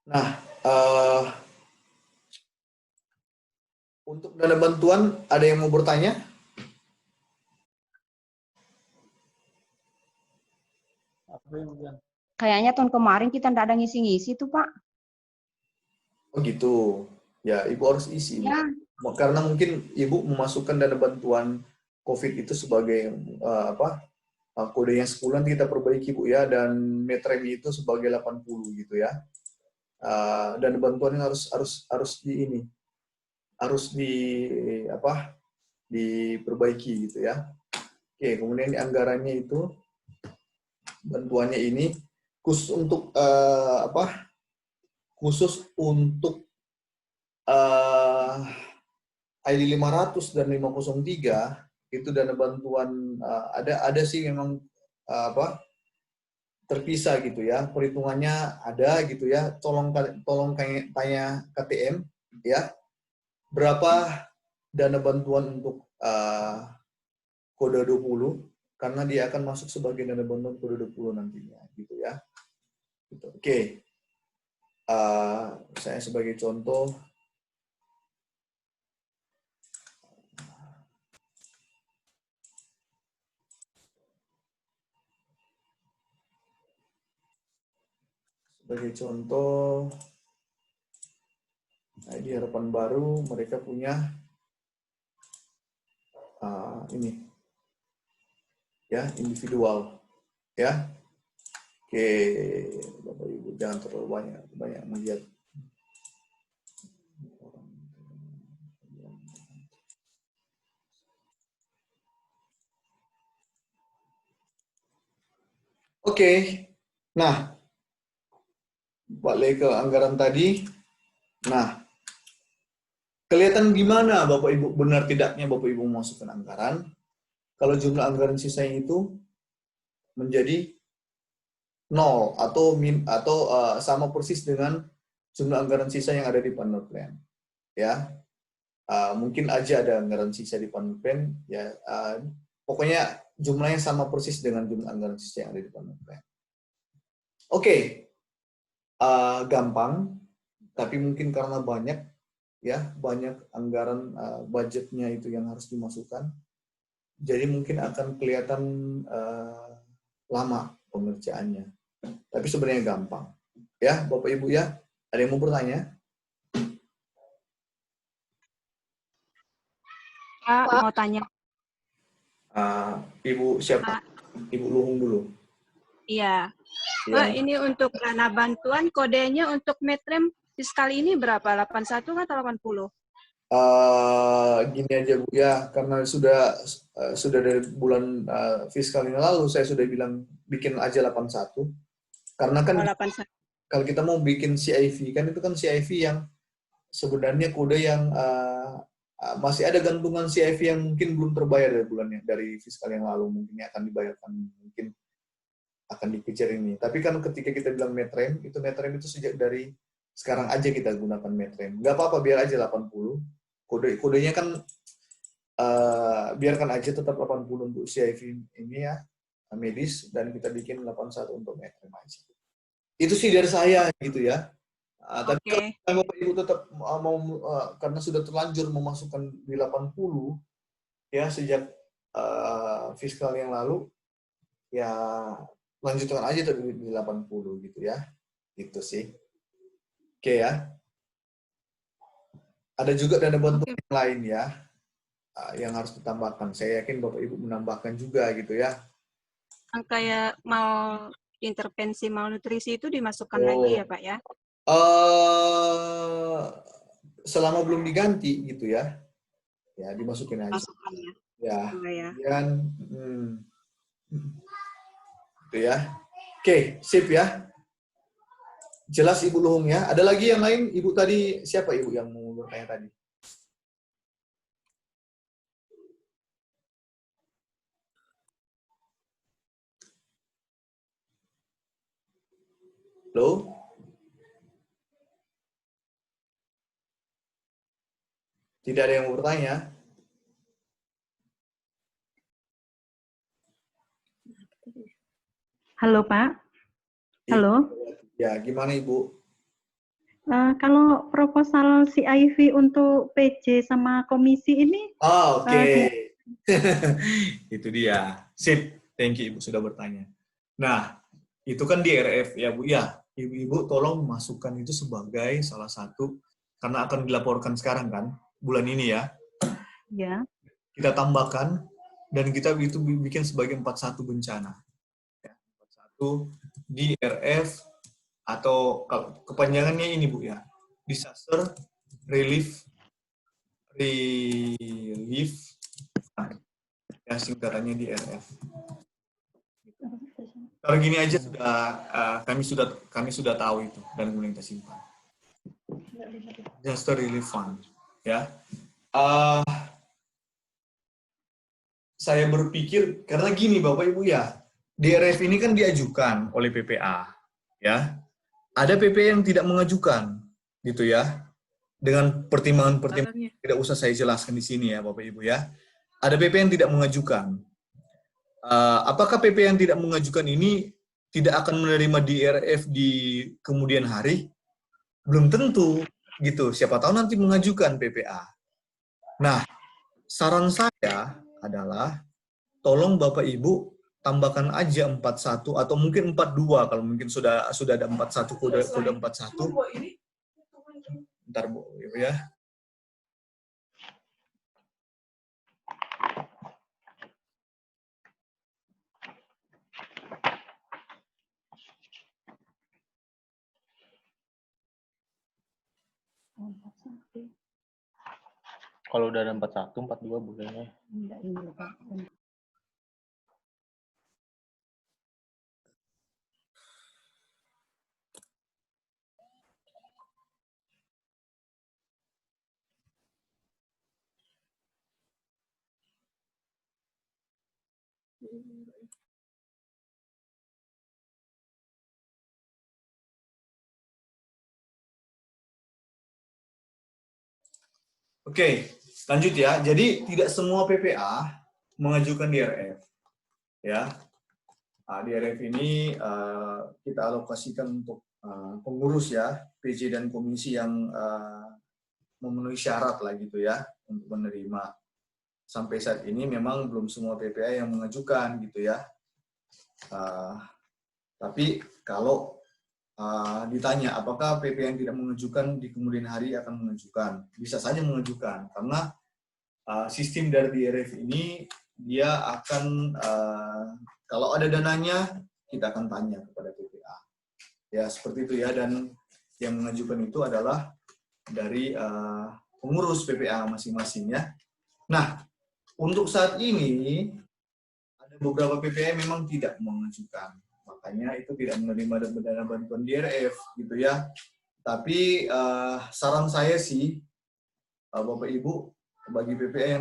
Nah, eh, untuk dana bantuan, ada yang mau bertanya? Kayaknya tahun kemarin kita nggak ada ngisi-ngisi tuh, Pak. Oh gitu. Ya, Ibu harus isi, Ibu. Ya, Karena mungkin Ibu memasukkan dana bantuan COVID itu sebagai apa? Kodenya 10 nanti kita perbaiki, Bu ya, dan metrem itu sebagai 80 gitu ya. Dan bantuannya harus di ini, harus di apa? Diperbaiki gitu ya. Oke, kemudian anggarannya itu bantuannya ini khusus untuk apa? Khusus untuk ID 500 dan 503 itu dana bantuan ada sih memang apa terpisah gitu ya, perhitungannya ada gitu ya. Tolong tanya KTM ya, berapa dana bantuan untuk kode 20 karena dia akan masuk sebagai dana bantuan kode 20 nantinya gitu ya. Gitu. Oke. Saya sebagai contoh nah, di Harapan Baru mereka punya ini ya, individual ya. Oke, Bapak Ibu jangan terlalu banyak melihat. Oke, nah balik ke anggaran tadi. Nah, kelihatan gimana Bapak Ibu benar tidaknya Bapak Ibu memasukkan anggaran kalau jumlah anggaran sisanya itu menjadi nol atau sama persis dengan jumlah anggaran sisa yang ada di Panel Plan ya. Mungkin aja ada anggaran sisa di Panel Plan ya, pokoknya jumlahnya sama persis dengan jumlah anggaran sisa yang ada di Panel Plan. Oke, gampang, tapi mungkin karena banyak anggaran budgetnya itu yang harus dimasukkan, jadi mungkin akan kelihatan lama pengerjaannya. Tapi sebenarnya gampang. Ya, Bapak Ibu ya, ada yang mau bertanya? Pak, mau tanya, Ibu siapa? Pak. Ibu Luhung dulu. Iya. Pak, Ya. ini untuk dana bantuan kodenya untuk metrem fiskal ini berapa? 81 atau 80? Gini aja Bu ya, karena sudah dari bulan fiskal yang lalu saya sudah bilang bikin aja 81. Karena kan Oh, 81. kalau kita mau bikin CIV kan itu kan CIV yang sebenarnya kode yang masih ada gantungan CIV yang mungkin belum terbayar dari bulannya dari fiskal yang lalu, mungkin akan dibayarkan, mungkin akan dikejar ini. Tapi kan ketika kita bilang metrem itu sejak dari sekarang aja kita gunakan metrem. Nggak apa-apa, biar aja 80. Kodenya kan biarkan aja tetap 80 untuk CIV ini ya, medis, dan kita bikin 81 untuk metrem aja. Itu sih dari saya gitu ya. Tapi kalau Oke. Bapak Ibu tetap mau karena sudah terlanjur memasukkan di 80 ya sejak fiskal yang lalu, ya lanjutkan aja tadi di 80 gitu ya. Gitu sih. Oke ya. Ada juga dana bantuan Oke. yang lain ya, yang harus ditambahkan. Saya yakin Bapak Ibu menambahkan juga gitu ya. Yang kayak mau intervensi malnutrisi itu dimasukkan lagi ya, Oh, Pak ya? eh selama belum diganti gitu ya, ya dimasukin aja. Masukkan ya. Ya, Enggak ya. kemudian itu ya. Oke, sip ya. Jelas Ibu Luhung ya. Ada lagi yang lain? Ibu tadi siapa Ibu yang mau bertanya tadi? Halo? Tidak ada yang mau bertanya? Halo Pak, Ibu, halo. ya gimana Ibu? Kalau proposal CIV untuk PJ sama komisi ini, Oh, oke. gimana? Itu dia. Sip. Thank you, Ibu, sudah bertanya. Nah, itu kan di RF ya, Bu. Ya, Ibu tolong masukkan itu sebagai salah satu, karena akan dilaporkan sekarang kan, bulan ini ya. Ya. Kita tambahkan, dan kita itu bikin sebagai 41 bencana. Ya, 41 di RF, atau kepanjangannya ini, Bu, ya. Disaster Relief Fund. Ya, singkatannya di RF. Kalau gini aja sudah kami sudah tahu itu dan kemudian kita simpan. Disaster Relief Fund, ya. Uh, saya berpikir karena gini Bapak Ibu ya, DRF ini kan diajukan oleh PPA, ya. Ada PPA yang tidak mengajukan, gitu ya. Dengan pertimbangan-pertimbangan tidak usah saya jelaskan di sini ya Bapak Ibu ya. Ada PPA yang tidak mengajukan. Apakah PP yang tidak mengajukan ini tidak akan menerima DRF di kemudian hari? Belum tentu, gitu. Siapa tahu nanti mengajukan PPA. Nah, saran saya adalah tolong Bapak Ibu tambahkan aja 41 atau mungkin 42 kalau mungkin sudah ada 41 kode 41. Bentar Bu, ya. Kalau udah ada 41, 42 boleh. Oke, lanjut ya. Jadi tidak semua PPA mengajukan DRF, ya. DRF ini kita alokasikan untuk pengurus ya, PJ dan komisi yang memenuhi syarat lah gitu ya untuk menerima. Sampai saat ini memang belum semua PPA yang mengajukan gitu ya. Tapi kalau ditanya apakah PPA yang tidak mengajukan di kemudian hari akan mengajukan, bisa saja mengajukan karena sistem dari DRF ini dia akan kalau ada dananya kita akan tanya kepada PPA. Ya seperti itu ya, dan yang mengajukan itu adalah dari pengurus PPA masing-masing ya. Nah, untuk saat ini ada beberapa PPA yang memang tidak mengajukan. Makanya itu tidak menerima dana bantuan DRF gitu ya. Tapi saran saya sih Bapak Ibu, bagi PPA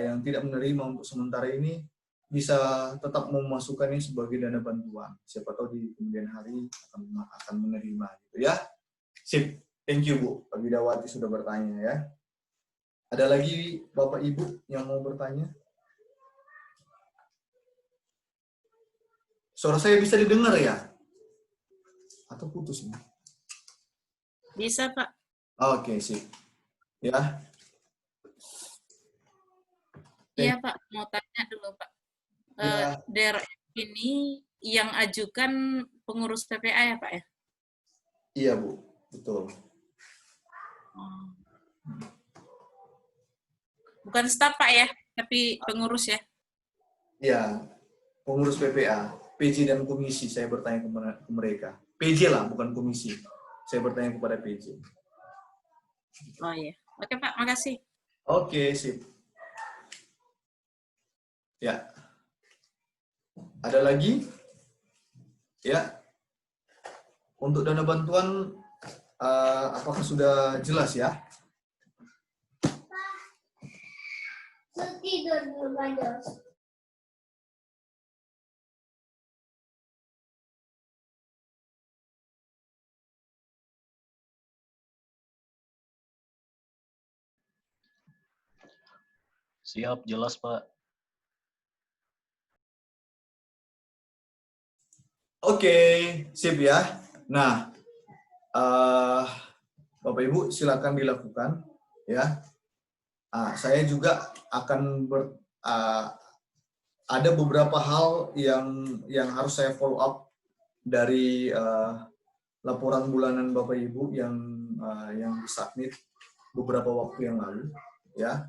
yang tidak menerima untuk sementara ini bisa tetap memasukkannya sebagai dana bantuan. Siapa tahu di kemudian hari akan menerima gitu ya. Sip. Thank you Bu Widawati sudah bertanya ya. Ada lagi Bapak Ibu yang mau bertanya? Suara saya bisa didengar ya? Atau putus ini? Bisa, Pak. Oke, sip. Ya. Iya, Pak. Mau tanya dulu, Pak. Ya. DRF ini yang ajukan pengurus PPA ya, Pak ya? Iya, Bu. Betul. Bukan staf, Pak ya? Tapi pengurus ya? Iya. Pengurus PPA. PJ dan komisi, saya bertanya ke mereka. PJ lah, bukan komisi. Saya bertanya kepada PJ. Oh iya. Oke, Pak. Makasih. Oke, sip. Ya. Ada lagi? Ya. Untuk dana bantuan, apakah sudah jelas ya? Tidur dulu aja. Siap, jelas Pak. Oke, sip ya. Nah, Bapak Ibu silakan dilakukan ya. Saya juga akan ada beberapa hal yang harus saya follow up dari laporan bulanan Bapak Ibu yang disubmit beberapa waktu yang lalu ya.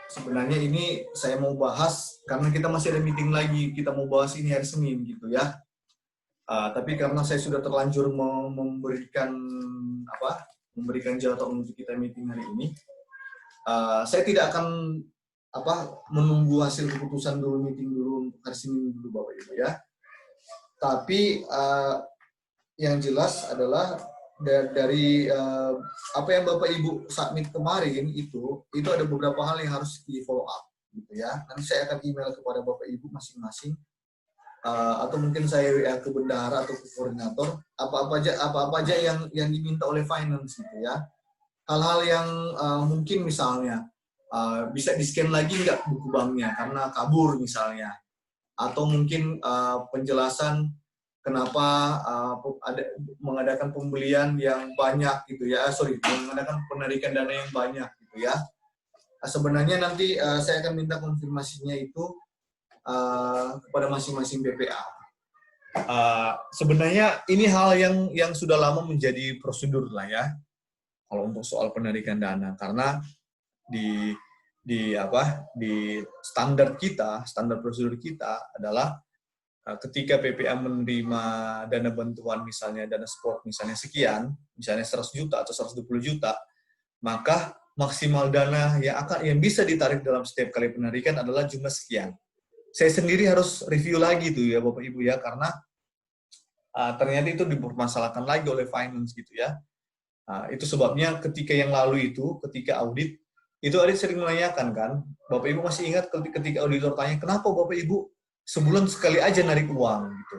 Sebenarnya ini saya mau bahas karena kita masih ada meeting lagi, kita mau bahas ini hari Senin gitu ya. Tapi karena saya sudah terlanjur memberikan jadwal untuk kita meeting hari ini, saya tidak akan menunggu hasil keputusan dulu, meeting dulu untuk hari Senin dulu Bapak Ibu ya. Tapi yang jelas adalah dari apa yang Bapak Ibu submit kemarin itu ada beberapa hal yang harus di follow up gitu ya. Nanti saya akan email kepada Bapak Ibu masing-masing. Atau mungkin saya WA ke bendahara atau ke koordinator apa aja yang diminta oleh finance gitu ya. Hal-hal yang mungkin misalnya bisa di-scan lagi nggak buku banknya karena kabur misalnya, atau mungkin penjelasan kenapa mengadakan pembelian yang banyak gitu ya, mengadakan penarikan dana yang banyak gitu ya. Sebenarnya nanti saya akan minta konfirmasinya itu kepada masing-masing BPA. Sebenarnya ini hal yang sudah lama menjadi prosedur lah ya, kalau untuk soal penarikan dana, karena di standar prosedur kita adalah ketika BPA menerima dana bantuan, misalnya dana support misalnya sekian, misalnya 100 juta atau 120 juta, maka maksimal dana yang bisa ditarik dalam setiap kali penarikan adalah jumlah sekian. Saya sendiri harus review lagi tuh ya Bapak Ibu ya, karena ternyata itu dipermasalahkan lagi oleh finance gitu ya. Itu sebabnya ketika yang lalu itu, ketika audit sering menanyakan kan, Bapak Ibu masih ingat ketika auditor tanya, kenapa Bapak Ibu sebulan sekali aja narik uang gitu.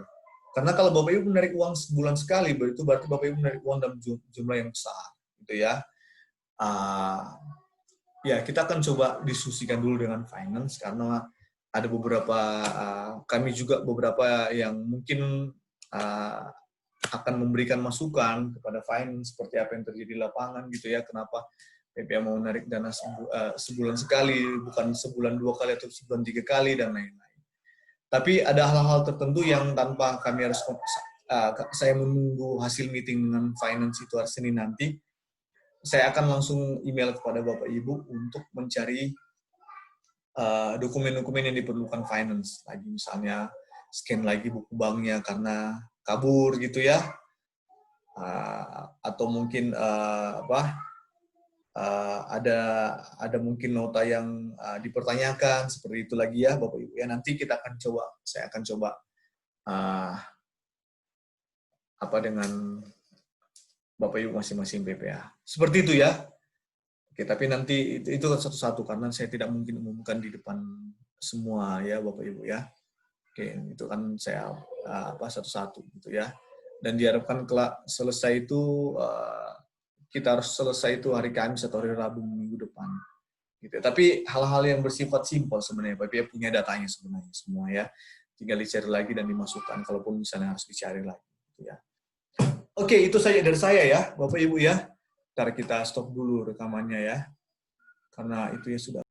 Karena kalau Bapak Ibu menarik uang sebulan sekali, itu berarti Bapak Ibu menarik uang dalam jumlah yang besar gitu ya. Ya kita akan coba diskusikan dulu dengan finance, karena ada beberapa, kami juga beberapa yang mungkin akan memberikan masukan kepada finance seperti apa yang terjadi di lapangan gitu ya, kenapa BPA mau menarik dana sebulan sekali, bukan sebulan 2 kali atau sebulan 3 kali dan lain-lain. Tapi ada hal-hal tertentu yang tanpa kami harus, saya menunggu hasil meeting dengan finance itu hari Senin nanti, saya akan langsung email kepada Bapak Ibu untuk mencari dokumen-dokumen yang diperlukan finance lagi, misalnya scan lagi buku banknya karena kabur gitu ya, atau mungkin ada mungkin nota yang dipertanyakan seperti itu lagi ya Bapak Ibu ya. Nanti saya akan coba dengan Bapak Ibu masing-masing BPA seperti itu ya. Oke, tapi nanti itu satu-satu karena saya tidak mungkin umumkan di depan semua ya Bapak Ibu ya. Oke, itu kan saya satu-satu gitu ya. Dan diharapkan selesai itu kita harus selesai itu hari Kamis atau hari Rabu minggu depan. Gitu. Tapi hal-hal yang bersifat simpel sebenarnya Bapak Ibu punya datanya sebenarnya semua ya. Tinggal dicari lagi dan dimasukkan kalaupun misalnya harus dicari lagi gitu ya. Oke, itu saja dari saya ya Bapak Ibu ya. Ntar kita stop dulu rekamannya ya, karena itu ya sudah